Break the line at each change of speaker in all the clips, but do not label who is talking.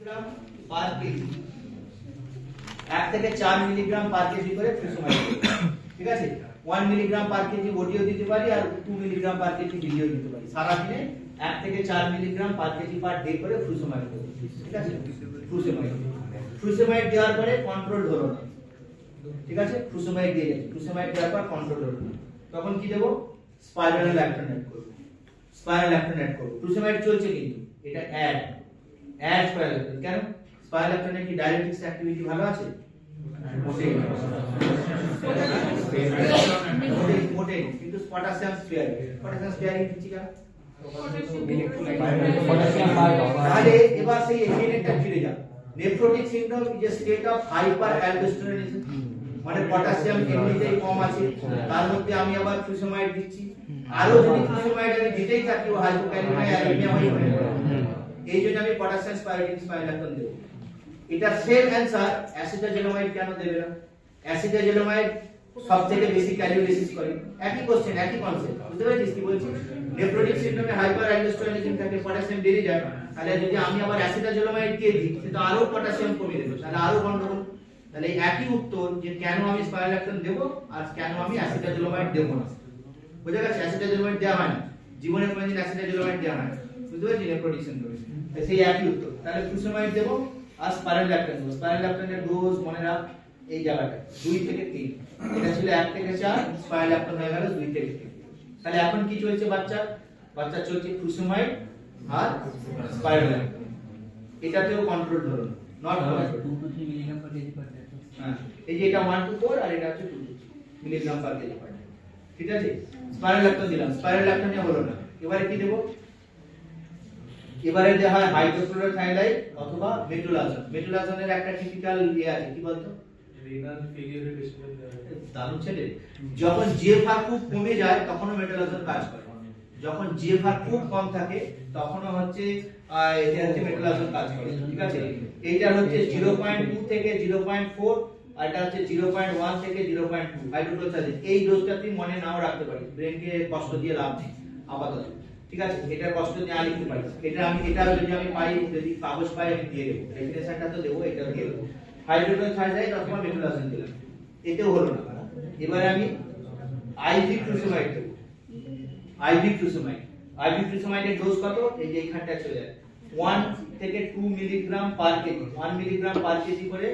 Milligram per KG, 1 থেকে 4 milligram per KG করে ফুসমাইড, ঠিক আছে। 1 মিলিগ্রাম পার কেজি বডিও দিতে পারি আর 2 মিলিগ্রাম পার কেজি ভিডিও দিতে পারি। সারা দিনে 1 থেকে 4 milligram per KG per day করে ফুসমাইড দেব, ঠিক আছে। ফুসমাইড দেওয়ার পরে কন্ট্রোল হলো না, ঠিক আছে। ফুসমাইড দিয়ে গেছে, ফুসমাইড দেওয়ার পর কন্ট্রোল হলো না, তখন কি দেব? স্পাইরাল ল্যাকটোনেট করব, স্পাইরাল ল্যাকটোনেট করব। ফুসমাইড চলছে কিন্তু এটা অ্যাড স্পাইরাল ল্যাকটোনেট। কেন? স্পাইরাল ল্যাকটোনেট কি ডায়াবেটিক্স অ্যাক্টিভিটি ভালো আছে? মোটেই, কিন্তু পটাশিয়াম স্পেয়ারিং দিচ্ছি কেন? তাহলে এবার সেই এফিনেটটা ফিরে যাও। Nephrotic syndrome is a state of hyper aldosteronism, মানে পটাশিয়াম এমনিতেই কম আছে, তার মধ্যে আমি আবার ফুসমাইড দিচ্ছি, আরো যদি ফুসমাইড আমি দিতেই থাকি ও হাইপোক্যালিমিয়া অ্যানিমিয়া হয়ে যাবে। এই জন্য আমি পটাশিয়াম স্পাইরালাক্টন দেব। এটা সেম অ্যানসার অ্যাসিটাজোলামাইড কেন দেবে না? অ্যাসিটাজোলামাইড সবথেকে বেশি ক্যালোরিসিস করে। একই কোশ্চেন, একই কনসেপ্ট, বুঝতে পেরেছিস কি বলছি? নেফ্রোটিক সিনড্রোমে হাইপার অ্যালডোস্টেরোনিজম থাকে, পটাশিয়াম বেড়ে যায়, তাহলে যদি আমি আবার অ্যাসিটাজোলামাইড দিয়ে দিই সেটা আরো পটাশিয়াম কমিয়ে দেবে, তাহলে আরো গন্ডগোল। তাহলে একই উত্তর যে কেন আমি স্পাইরালাক্টন দেব আর কেন আমি অ্যাসিটাজোলামাইড দেব না। বুঝা গেছে? অ্যাসিটাজোলামাইড দেওয়া হয় না, জীবনে কোনোদিন অ্যাসিটাজোলামাইড দেওয়া হয় না, বুঝতে পেরেছি? নেফ্রোটিক সিনড্রোমে সেই একই উত্তর। তাহলে ফুসমাইড দেব আর স্পাইরালাক্টন দেব। স্পাইরালাক্টনের ডোজ মনে রাখ এই জায়গাটা 2 থেকে 3, এটা ছিল 1 থেকে 4, স্পাইরালাক্টন হয়ে গেল 2 থেকে 3। তাহলে এখন কি চলছে বাচ্চা চলছে ফুসমাইড আর স্পাইরালাক্টন। এটাতেও কন্ট্রোল ধরুন, not control
2 to 3 milligram per KG per day.
হ্যাঁ, এই যে এটা 1 to 4 আর এটা হচ্ছে 2 to 3 milligram per KG per day, ঠিক আছে। স্পাইরালাক্টন দিলাম, স্পাইরালাক্টন এ হলো না, এবারে কি দেব? এবারে দেওয়া হয় হাইড্রোক্লোরোথায়োলাইড অথবা মেট্রোলাজোন। মেট্রোলাজোনের একটা টিপিক্যাল ইয়ে আছে, কি বলতো?
রিনাল ফেলিওরের পেশেন্ট
দারুণ ছেলে। যখন জিএফআর খুব কমে যায় তখনও মেট্রোলাজোন কাজ করে, যখন জিএফআর খুব কম থাকে তখনও হচ্ছে এটা হচ্ছে মেট্রোলাজোন কাজ করে, ঠিক আছে। এইটা হচ্ছে 0.2 থেকে 0.4 আর এটা হচ্ছে 0.1 থেকে 0.2 হাইড্রোক্লোরোথায়োলাইড। এই ডোজটা তুই মনে নাও রাখতে পারিস, ব্রেনকে কষ্ট দিয়ে লাভ নেই আপাতত, ঠিক আছে। এটা কষ্ট দিয়ে আর লিখতে পারিস। এটা যদি আমি পাই, যদি কাগজ পাই আমি দিয়ে দেব, ডেফিনেশনটা তো দেব, এটা দিয়ে দেব। হাইড্রোক্লোরোথায়োলাইড অথবা মেট্রোলাজোন দিলাম, এতেও হলো না। এবারে আমি আইভি ফুসমাইড দেব। আইভি ফুসমাইডের ডোজ কত? এই যে এখানটা চলে যায় 1 থেকে 2 milligram per KG, 1 milligram per KG করে,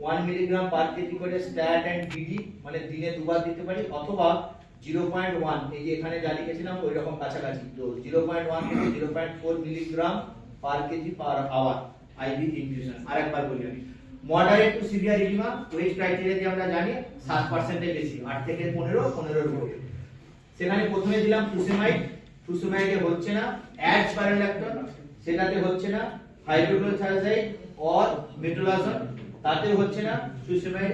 1 মিলিগ্রাম পার কেজি করে স্ট্যাট এন্ড বিডি, মানে দিনে দুবার দিতে পারি, অথবা 0.1, এই যে এখানে যা লিখেছিলাম ওই রকম কাছাকাছি, তো 0.1 থেকে 0.4 milligram per KG per hour IV infusion. আরেকবার বলি আমি, moderate to severe edema wage criteria দিয়ে আমরা জানি 7% এর বেশি, 8 থেকে 15 এর উপরে। সেখানে প্রথমে দিলাম ফুসমাইডে হচ্ছে না, অ্যাড স্পাইরালাক্টন সেটাতে হচ্ছে না, হাইড্রোক্লোরোথায়োলাইড অর মেট্রোলাজোন তাতে হচ্ছে না, ফুসমাইড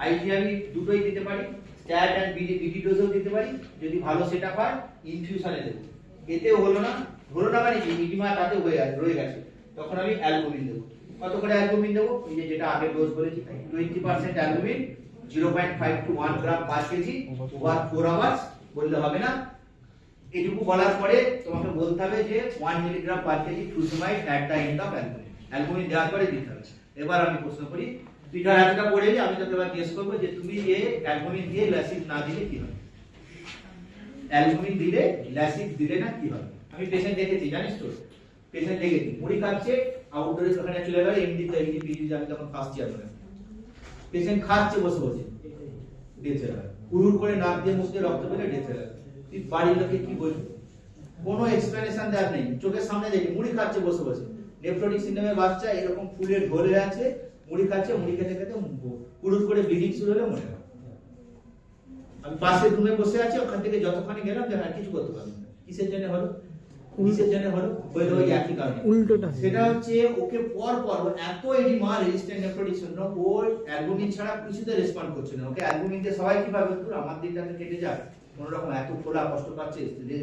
আইভি আমি দুটোই দিতে পারি, স্ট্যাট এন্ড বিডি ডোজও দিতে পারি, যদি ভালো সেটআপ হয় ইনফিউশনে দেব। এতেও হলো না মানে কি এডিমা তাতে রয়ে গেছে, তখন আমি অ্যালবুমিন দেব। কত করে অ্যালবুমিন দেব? এই যে যেটা আগে ডোজ বলেছি 20% albumin 0.5 to 1 gram per KG over 4 hours বললে হবে না। এটুকু বলার পরে তোমাকে বলতে হবে যে 1 milligram per kg frusemide at the end of albumin. Albumin দেওয়ার পরে দিতে হবে। এবার আমি প্রশ্ন করি, তুই যা এতটা পড়ে নি, আমি তোকে এবার জিজ্ঞেস করব যে তুমি এই অ্যালবুমিন দিয়ে ল্যাসিড না দিলে কি হবে? অ্যালবুমিন দিলে ল্যাসিড দিলে না কি হবে? আমি পেশেন্ট দেখেছি, জানিস তো, পেশেন্ট দেখেছি মুড়ি খাচ্ছে, আউটডোরে ওখানে চলে গেল, এমডি পিজি আমি তখন ফার্স্ট ইয়ার করে, পেশেন্ট খাচ্ছে বসে ডেথ হয়ে গেল, উড়ুর করে নাক দিয়ে মুখ দিয়ে রক্ত বেরিয়ে ডেথ হয়ে গেল। তুই বাড়ির লোকে কি বলবি? কোনো এক্সপ্লেনেশন দেওয়ার নেই, চোখের সামনে দেখি মুড়ি খাচ্ছে বসে। নেফ্রোটিক সিনড্রোমের বাচ্চা এরকম ফুলের ঢোল হয়ে আছে, মুড়ি খাচ্ছে, মুড়ি খেতে উড়ুর করে ব্লিডিং শুরু হলে মরে গেল। আমি পাশের রুমে বসে আছি, ওখান থেকে যতক্ষণে গেলাম যে আর কিছু করতে পারলাম না। কিসের জন্য হলো? ওই একই কারণে উল্টোটা। সেটা হচ্ছে ওকে পর এত এডিমা রেজিস্ট্যান্ট নেফ্রোটিক সিনড্রোম, ও অ্যালবুমিন ছাড়া কিছুতে রেসপন্ড করছে না। ওকে অ্যালবুমিন দিয়ে সবাই কি ভাবে, তোর আমার দিনটাকে কেটে যাক, কোন রকম এত খোলা কষ্ট পাচ্ছে,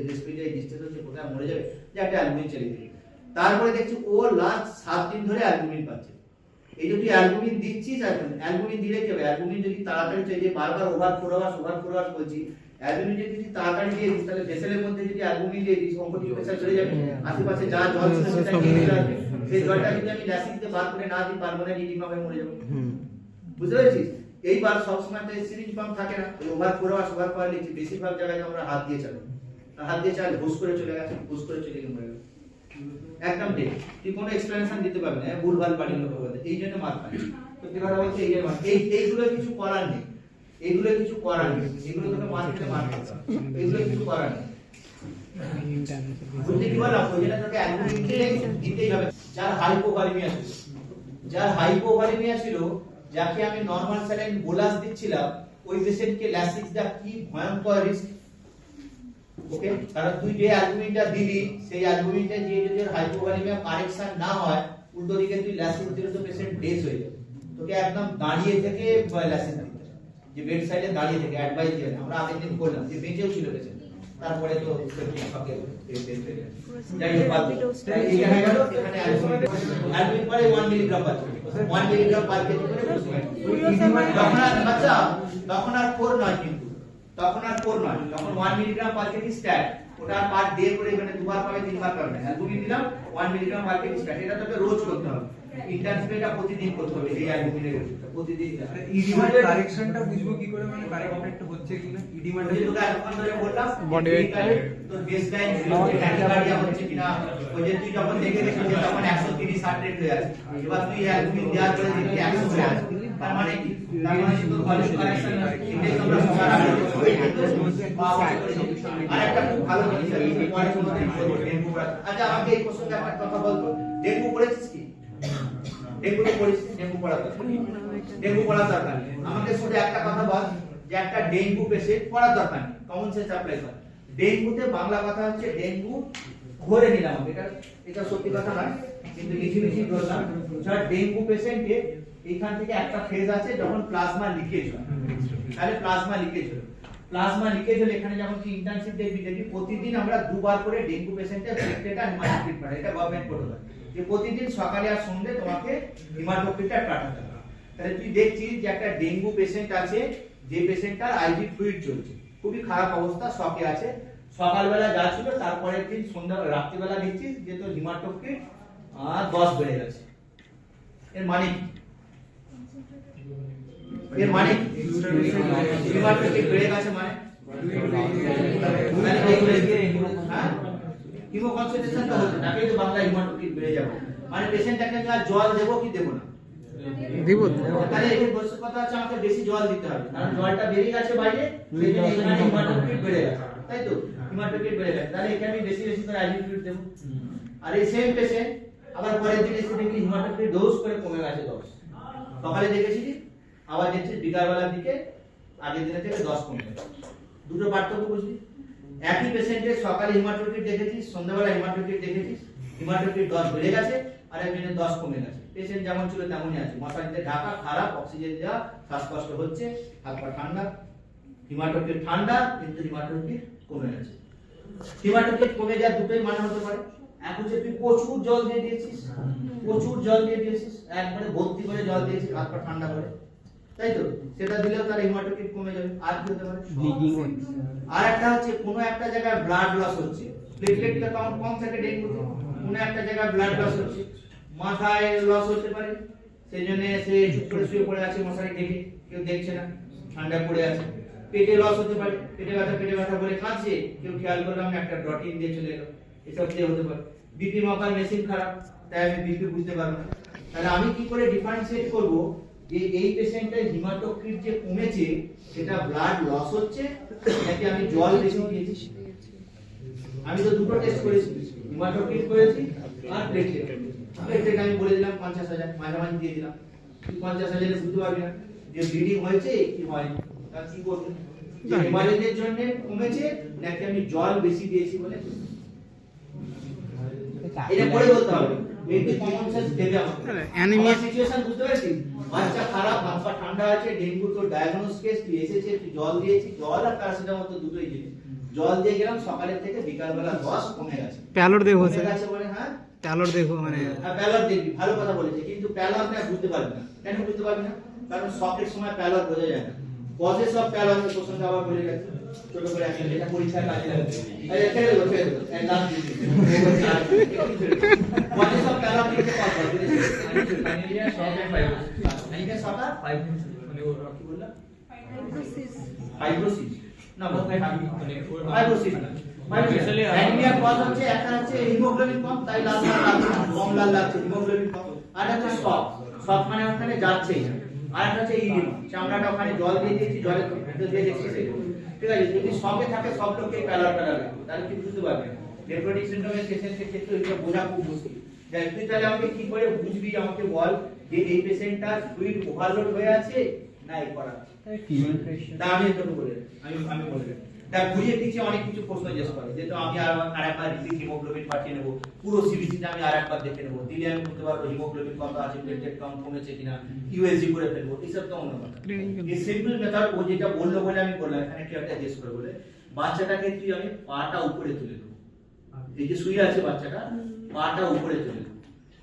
রেসপিরেটরি ডিস্ট্রেস হচ্ছে, কোথায় মরে যাবে, যে একটা অ্যালবুমিন চালিয়ে দিই। তারপরে দেখছি ও লাস্ট 7 দিন ধরে অ্যালবুমিন পাচ্ছে। এই যে তুই অ্যালবুমিন দিচ্ছিস, অ্যালবুমিন দিলে কি হবে? অ্যালবুমিন যদি তাড়াতাড়ি চাই, যে বারবার ওভার 4 আওয়ার্স বলছি, অ্যালবুমিন যদি তাড়াতাড়ি দিয়ে দিস, তাহলে ভেসেলের মধ্যে যদি অ্যালবুমিন দিয়ে দিস, অঙ্কটিক প্রেসার চলে যাবে, আশেপাশে যা জল ছিল সেটা নিয়ে চলে আসবে, সেই জলটা যদি আমি ল্যাসিংতে বার করে না দিই পারমানেন্ট ইডিমা হয়ে মরে যাবো। বুঝতে পেরেছিস? এইবার সবসময় তো সিরিঞ্জ পাম্প থাকে না, ওই ওভার পাওয়ার লিখছি, বেশিরভাগ জায়গায় আমরা হাত দিয়ে চালাই, হাত দিয়ে চালাই হুস করে চলে গেছে, হুস করে চলে গিয়ে মরে গেল। একদম ঠিক, তুই কোনো এক্সপ্লেনেশন দিতে পারবি না, ভুলভাল বাড়ির লোক বলে এই জন্য মার খায়। সত্যি কথা বলতে এই জন্য এইগুলো কিছু করার নেই, এইগুলো কিছু করার নেই, এগুলো তোকে মার্কেটে মার খাবে, এগুলো কিছু করার নেই। বুঝলি কি বললাম? ওই জন্য তোকে অ্যালবুমিন দিতেই হবে। যার হাইপোভলিমিয়া ছিল, যার হাইপোভলিমিয়া ছিল, যাকে আমি নরমাল স্যালাইন বোলাস দিচ্ছিলাম, ওই পেশেন্টকে ল্যাসিক্স দা কি ভয়ঙ্কর রিস্ক। ওকে, কারণ তুই যে অ্যালবুমিনটা দিলি, সেই অ্যালবুমিনটা দিয়ে যদি হাইপোভলিমিয়া কারেকশন না হয়, উল্টো দিকে তুই ল্যাসিক্স দিলে তো পেশেন্ট ডেথ হয়ে যাবে। তোকে একদম দাঁড়িয়ে থেকে ল্যাসিক্স দিতে হবে, যে বেড সাইডে দাঁড়িয়ে থেকে অ্যাডভাইস দিয়ে। আমরা আগের দিন করলাম যে বেঁচেও ছিল পেশেন্ট, তারপরে তো সকে যাই হোক বাদ দাও। এখানে গেল, এখানে অ্যালবুমিন পরে 1 milligram per KG, 1 milligram per KG করে তখন আর বাচ্চা, তখন আর 4 নয়, কিন্তু তখন আর 4 নয়, তখন 1 মিলিগ্রাম পার কেজি স্ট্যাট, ওটা পার ডে করে, মানে দুবার পাবে তিনবার পাবে না। অ্যালবুমিন দিলাম 1 মিলিগ্রাম পার কেজি স্ট্যাট, এটা তোকে রোজ করতে হবে, ইন্টার্নশিপটা প্রতিদিন করতে হবে। এই অ্যালবুমিনের ওষুধটা প্রতিদিন।
ইডিমার কারেকশনটা বুঝবো কি করে, মানে কারেক্ট হচ্ছে কিনা ইডিমাটা?
যেটা এখন ধরে বললাম বডি ওয়েট তোর বেসলাইন ট্যাকিকার্ডিয়া হচ্ছে কিনা, ওই যে তুই যখন দেখে দেখছিস তখন 130 হার্ট রেট হয়ে আছে, এবার তুই অ্যালবুমিন দেওয়ার পরে দেখবি 100 হয়ে আছে, তার মানে কি? তার মানে তোর ভলিউম কারেকশন ইন্ডেক্স আমরা সারা আর একটা খুব ভালো জিনিস আছে, পরে কোনদিন বলবো ডেঙ্গু পড়া। আচ্ছা আমাকে এই প্রসঙ্গে একটা কথা বলতো, ডেঙ্গু পড়েছিস কি? ডেঙ্গু তো পড়েছিস, ডেঙ্গু পড়া দরকার, ডেঙ্গু পড়া দরকার। আমাকে শুধু একটা কথা বল, যে একটা ডেঙ্গু পেশেন্ট পড়া দরকার নেই, কমন সেন্স অ্যাপ্লাই কর। ডেঙ্গুতে বাংলা কথা হচ্ছে ডেঙ্গু, ধরে নিলাম, এটা সত্যি কথা নয় কিন্তু লিখি বললাম। যার ডেঙ্গু পেশেন্টে এইখান থেকে একটা ফেজ আছে যখন প্লাজমা লিকেজ হয়, তাহলে প্লাজমা লিকেজ হলো, প্লাজমা লিকেজ হলে এখানে যখন কি ইন্টার্নশিপ দেখবি প্রতিদিন আমরা দুবার করে ডেঙ্গু পেশেন্টের প্লেটলেট আর হিমাটোক্রিট পাঠাই, এটা গভর্নমেন্ট প্রোটোকল, যে প্রতিদিন সকালে আর সন্ধ্যে তোমাকে হিমাটোক্রিটটা পাঠাতে হবে। তাহলে তুই দেখছিস যে একটা ডেঙ্গু পেশেন্ট আছে, যে পেশেন্টটার আইভি ফ্লুইড চলছে, খুবই খারাপ অবস্থা, শকে আছে, সকালবেলা যা ছিল তারপরের দিন সন্ধ্যা রাত্রিবেলা দেখছিস যে তোর হিমাটোক্রিট 10 বেড়ে গেছে। এর মানে কি? এর মানে হিমাটোক্রিট বেড়ে গেছে মানে হিমো কনসেন্ট্রেশন তো হচ্ছে, তাকেই তো বাংলা হিমাটোক্রিট বেড়ে যাবে, মানে পেশেন্টটাকে আর জল দেবো কি দেবো না?
দিব।
তাহলে এই বস্তু কথা আছে, আমাকে বেশি জল দিতে হবে, কারণ জলটা বেরিয়ে গেছে বাইরে, সেই জন্য এখানে হিমাটোক্রিট বেড়ে গেছে, তাই তো? হিমাটোক্রিট বেড়ে গেছে, তাহলে এখানে আমি বেশি বেশি করে আইভি ফ্লুইড দেবো। আর এই সেম পেশেন্ট আবার পরের দিন এসে দেখি হিমাটোক্রিট ডোজ করে কমে গেছে 10, সকালে দেখেছিলি, আবার দেখছিস বিকালবেলার দিকে আগের দিনের থেকে 10 কমে গেছে। দুটো পার্থক্য বুঝলি? একই পেশেন্টের সকালে হিমাটোক্রিট দেখেছিস, সন্ধ্যাবেলা হিমাটোক্রিট দেখেছিস, হিমাটোক্রিট 10 বেড়ে গেছে আর একজনের 10 কমে গেছে। পেশেন্ট যেমন ছিল তেমনই আছে, মশারিতে ঢাকা, খারাপ, অক্সিজেন দেওয়া, শ্বাসকষ্ট হচ্ছে, হাত পা ঠান্ডা, হিমাটোক্রিট ঠান্ডা কিন্তু হিমাটোক্রিট কমে গেছে। হিমাটোক্রিট কমে যাওয়ার দুটোই মানে হতে পারে, এক হচ্ছে তুই প্রচুর জল দিয়ে দিয়েছিস, প্রচুর জল দিয়ে দিয়েছিস, একবারে ভর্তি করে জল দিয়েছিস হাত পা ঠান্ডা করে, তাই তো? সেটা দিলেও তার হিমাটোক্রিট কমে যাবে। আর কি হতে পারে? আর একটা হচ্ছে কোনো একটা জায়গায় ব্লাড লস হচ্ছে, প্লেটলেটটা কাউন্ট কম থাকে ডেঙ্গুতে, কোনো একটা জায়গায় ব্লাড লস হচ্ছে, মাথায় লস হতে পারে, সেই জন্য সে চুপ করে শুয়ে পড়ে আছে, মশারি ঢেকে, কেউ দেখছে না, ঠান্ডা পড়ে আছে। পেটে লস হতে পারে, পেটে ব্যথা বলে কাঁদছে, কেউ খেয়াল করলাম না, একটা ডটিন দিয়ে চলে এলো, এসব দিয়ে হতে পারে। বিপি মাপার মেশিন খারাপ, তাই আমি বিপি বুঝতে পারবো না। তাহলে আমি কি করে ডিফারেন্সিয়েট করব যে এই পেশেন্টের হিমাটোক্রিট যে কমেছে সেটা ব্লাড লস হচ্ছে নাকি আমি জল বেশি দিয়েছি? আমি তো দুটো টেস্ট করেছি, হিমাটোক্রিট করেছি আর প্লেটলেট। প্লেটলেট আমি বলে দিলাম 50,000, মাঝামাঝি দিয়ে দিলাম, 50,000 এ বুঝতে পারবি না যে ব্লিডিং হয়েছে কি হয়নি, তার কি করব? যে হেমারেজের জন্য কমেছে নাকি আমি জল বেশি দিয়েছি বলে? এটা পড়ে বলতে হবে, একটু কমন সেন্স দেবে আমাকে। অ্যানিমিয়া সিচুয়েশন বুঝতে পারছিস? বাচ্চা খারাপ, হাত পা ঠান্ডা আছে, ডেঙ্গু তো ডায়াগনোস কেস, তুই এসেছে, তুই জল দিয়েছি, জল আর প্যারাসিটামল তো দুটোই জিনিস। জল দিয়ে গেলাম, সকালের থেকে বিকালবেলা 10 কমে গেছে।
প্যালর দেখো স্যার,
আছে বলে হ্যাঁ
প্যালর দেখো, মানে
প্যালর দেখবি, ভালো কথা বলেছে, কিন্তু প্যালর না বুঝতে পারবি না। কেন বুঝতে পারবি না? কারণ শকের সময় প্যালর বোঝা যায় না। কজেস অফ প্যারালাল কোশ্চেন আবার বলে গেছে ছোট করে আমি এটা পরীক্ষার কাজে লাগবে এই ছেড়ে দেবো and last causes of parallel লিখতে পারবো
ফাইনালি সব ফাইভ
এটা সবার
5
মানে ও কি বললা ফাইব্রোসিস না
মানে
ফাইব্রোসিস না অ্যানিমিয়া কজ হচ্ছে একটা হচ্ছে হিমোগ্লোবিন কম তাই লাল কম লাল লাগছে হিমোগ্লোবিন কম আর একটা সব মানে ওখানে যাচ্ছেই না আর একটা হচ্ছে ইডিমা চামড়াটা ওখানে জল দিয়ে দিয়েছি জলের ভিতর দিয়ে দিয়েছি ঠিক আছে যদি সবে থাকে সব লোককে প্যারাল তাহলে কি বুঝতে পারবে নেফ্রোটিক সিনড্রোমের পেশেন্টের ক্ষেত্রে এটা বোঝা খুব মুশকিল যাই তুই তাহলে আমাকে কি করে বুঝবি আমাকে বল যে এই পেশেন্টটা ফ্লুইড ওভারলোড হয়ে আছে না এই করা তা আমি একটু বলে আমি বলে তা বুঝিয়ে দিচ্ছি অনেক কিছু প্রশ্ন জিজ্ঞেস করে যেহেতু আমি আরেকবার রিপিট হিমোগ্লোবিন পাঠিয়ে নেব পুরো সিবিসিটা আমি আরেকবার দেখে নেব দিলে আমি বলতে পারবো হিমোগ্লোবিন কত আছে প্লেটলেট কাউন্ট কমেছে কিনা ইউএসজি করে ফেলবো এইসব তো অন্য কথা এই সিম্পল মেথড ও যেটা বললো বলে আমি বললাম এখানে কি একটা জিজ্ঞেস করে বলে বাচ্চাটাকে তুই আমি পাটা উপরে তুলে দেবো এই যে শুয়ে আছে বাচ্চাটা পাটা উপরে তুলে দেবো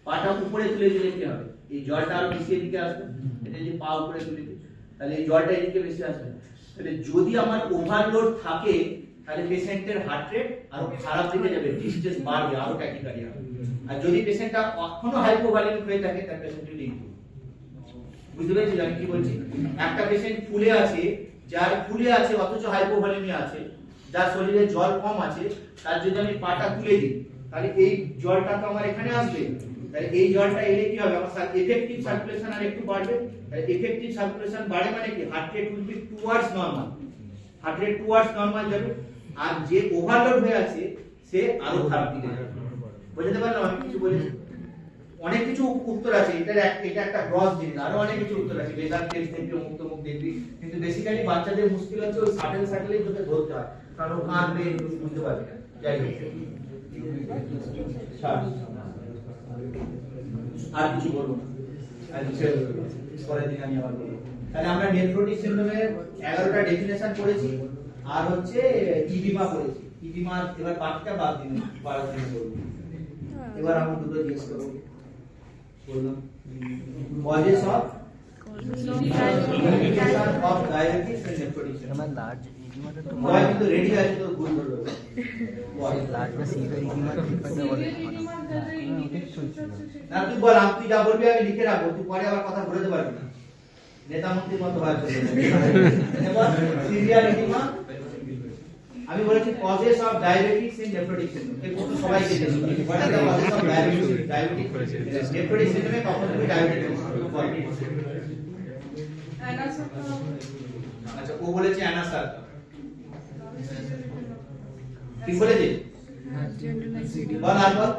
পাটা উপরে তুলে দিলে কি হবে এই জলটা আরো বেশি এদিকে আসবে এটা যে পা উপরে তুলে দিই তাহলে এই জলটা এদিকে বেশি আসবে তাহলে যদি আমার ওভারলোড থাকে তাহলে পেশেন্টের হার্ট রেট আরো খারাপ দিকে যাবে ডিস্টেন্স বাড়বে আরো ট্যাকিকার্ডি হবে আর যদি পেশেন্টটা এখনো হাইপোভলিমিক হয়ে থাকে তার পেশেন্টের লিঙ্ক বুঝতে পেরেছিস আমি কি বলছি একটা পেশেন্ট ফুলে আছে যার ফুলে আছে অথচ হাইপোভলিমিয়া আছে যার শরীরে জল কম আছে তার যদি আমি পাটা তুলে দিই তাহলে এই জলটা তো আমার এখানে আসবে তাহলে এই জলটা এলে কি হবে আমার এফেক্টিভ সার্কুলেশন আর একটু বাড়বে তাহলে এফেক্টিভ সার্কুলেশন বাড়ে মানে কি heart rate will be towards normal heart rate towards normal যাবে আর যে ওভারলোড হয়ে আছে সে আরো খারাপ দিকে যাবে বুঝতে পারলাম আমি কিছু বলেছি অনেক কিছু উত্তর আছে এটা একটা গ্রস জিনিস আরো অনেক কিছু উত্তর আছে বেজার টেস্ট দেখবি মুক্ত মুখ দেখবি কিন্তু বেসিক্যালি বাচ্চাদের মুশকিল হচ্ছে ওই সাটেল তোকে ধরতে হয় কারণ কাঁদবে বুঝতে পারবি না যাই হোক আর কিছু বলবো না আর কিছু পরের দিন আমি আবার বলবো তাহলে আমরা নেফ্রোটিক সিনড্রোমের 11টা ডেফিনেশন পড়েছি আর হচ্ছে ইডিমা পড়েছি ইডিমা এবার বাকিটা বাদ দিন 12 দিন করব এবার আমরা দুটো জিজ্ঞেস করব বললাম causes of diabetes and nephrotic syndrome
large edema तो
ওরা কিন্তু রেডি আছে তো গুড করবে
लार्ज में सीवियर इडिमा
না তুই বল তুই যা বলবি আমি লিখে রাখবো তুই পরে আবার কথা ঘুরাতে পারবি না নেতা মন্ত্রীর মতো হয়ে চলবে এবার সিভিয়ার ইডিমা আমি বলেছি causes of diabetes in nephrotic syndrome এই প্রশ্ন সবাইকে জিজ্ঞেস করে what are the causes of diabetic nephrotic সিনড্রোমে কখন তুমি ডায়াবেটিস আচ্ছা ও বলেছে অ্যানাসার্কা কি বলেছে বল আর বল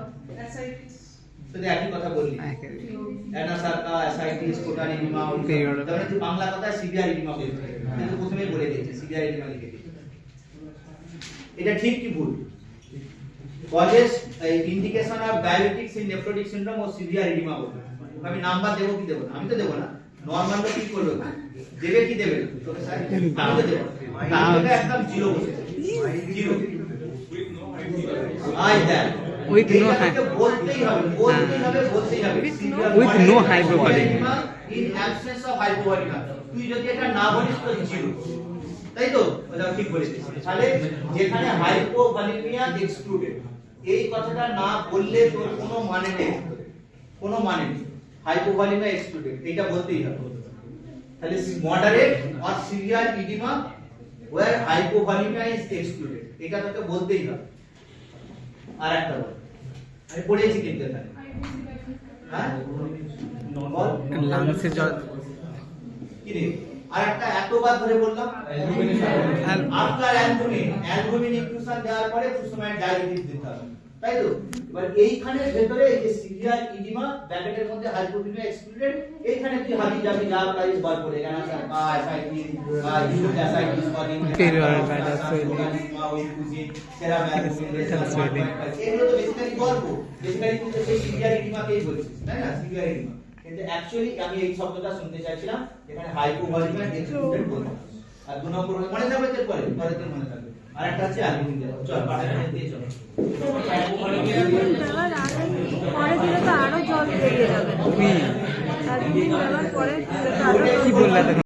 তো একই কথা বললি অ্যানাসার্কা অ্যাসাইটিস কোটার ইডিমা তাহলে তুই বাংলা কথা সিভিয়ার ইডিমা বলছিস কিন্তু প্রথমেই বলে দিয়েছে সিভিয়ার ইডিমা লিখে দিয়েছে এটা ঠিক কি ভুল causes indication of diabetics in nephrotic syndrome ও সিভিয়ার ইডিমা বলবো আমি নাম্বার দেব কি দেব না আমি তো দেব না নরমাল লোক কি করবে দেবে কি দেবে তোকে স্যার আমি তো দেব তাহলে একদম জিরো বসে zero I that
With no
বলতেই হবে
With no hypovolemia.
in absence of hypovolemia তুই যদি এটা না বলিস তো জিরো তাই তো ওটা ঠিক বলেছিস তাহলে যেখানে হাইপোভলিমিয়া এক্সক্লুডেড এই কথাটা না বললে তোর কোনো মানে নেই হাইপোভলিমিয়া এক্সক্লুডেড এটা বলতেই হবে তাহলে moderate or severe edema where hypovolemia is excluded এটা তোকে বলতেই হবে আরেকটা বল আমি পড়েছি কিন্তু এখানে হ্যাঁ বল
লাংসে জল
কি রে আরেকটা এতবার ধরে বললাম আফটার অ্যালবুমিন ইনফিউশন দেওয়ার পরে ফুসমাইড ডায়াবেটিস দিতে হবে তাই তো এবার এইখানে ভেতরে এই যে সিভিয়ার ইডিমা ব্র্যাকেটের মধ্যে হাইপোভলিমিয়া এক্সক্লুডেড এইখানে তুই হাবি যাবি যা প্রাইস বার করে অ্যানাসার্কা ascites uric ascites ফরিন
Inferior bladder swelling.
এগুলো তো বেসিক্যালি গল্প বেসিক্যালি তুই সেই সিভিয়ার ইডিমাকেই বলছিস তাই না সিভিয়ার ইডিমা কিন্তু অ্যাকচুয়ালি আমি এই শব্দটা শুনতে চাইছিলাম এখানে হাইপোভলিমিয়া এক্সক্লুডেড বলতে আর দুই নম্বর মনে থাকবে তো পরে তো মনে থাকবে আর একটা আছে অ্যালবুমিন চল পাঠাটা দিয়ে চল
পরে দিলে তো আরো জল বেরিয়ে যাবে আর দিন দেওয়ার পরে দিলে তো আরো
কি বললা